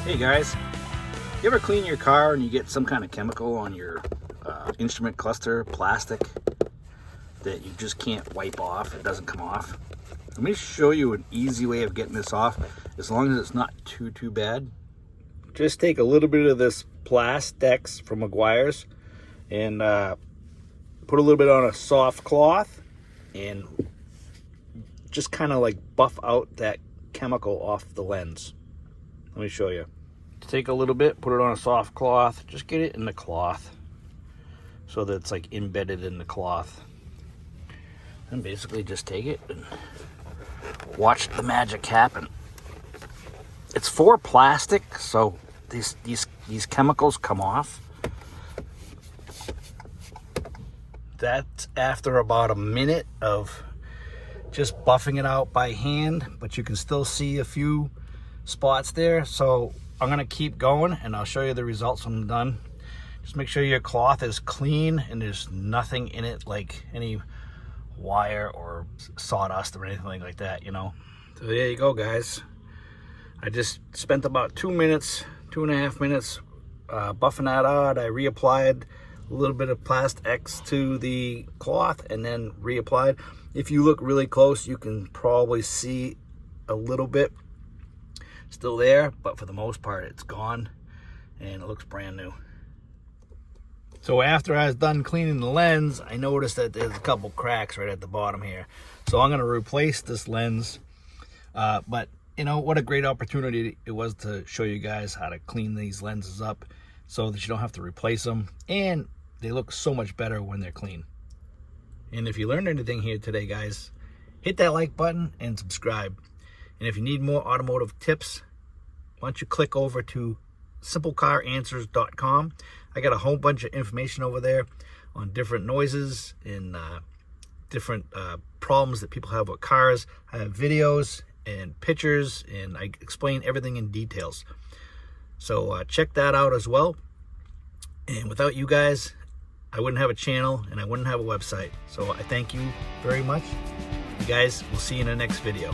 Hey guys, you ever clean your car and you get some kind of chemical on your instrument cluster, plastic, that you just can't wipe off, it doesn't come off? Let me show you an easy way of getting this off, as long as it's not too bad. Just take a little bit of this Plastex from Meguiar's and put a little bit on a soft cloth and just kind of like buff out that chemical off the lens. Let me show you. Take a little bit, put it on a soft cloth, just get it in the cloth so that it's like embedded in the cloth. And basically just take it and watch the magic happen. It's for plastic, so these chemicals come off. That's after about a minute of just buffing it out by hand, but you can still see a few spots there. So I'm gonna keep going and I'll show you the results when I'm done. Just make sure your cloth is clean and there's nothing in it like any wire or sawdust or anything like that, you know. So there you go, guys. I just spent about 2 minutes, 2.5 minutes buffing that out. I reapplied a little bit of Plastex to the cloth and then reapplied. If you look really close, you can probably see a little bit still there, but for the most part it's gone and it looks brand new. So after I was done cleaning the lens, I noticed that there's a couple cracks right at the bottom here. So I'm going to replace this lens. But you know, what a great opportunity it was to show you guys how to clean these lenses up so that you don't have to replace them, and they look so much better when they're clean. And if you learned anything here today, guys, hit that like button and subscribe. And if you need more automotive tips, why don't you click over to simplecaranswers.com. I got a whole bunch of information over there on different noises and different problems that people have with cars. I have videos and pictures, and I explain everything in details. So check that out as well. And without you guys, I wouldn't have a channel and I wouldn't have a website. So I thank you very much. You guys, we'll see you in the next video.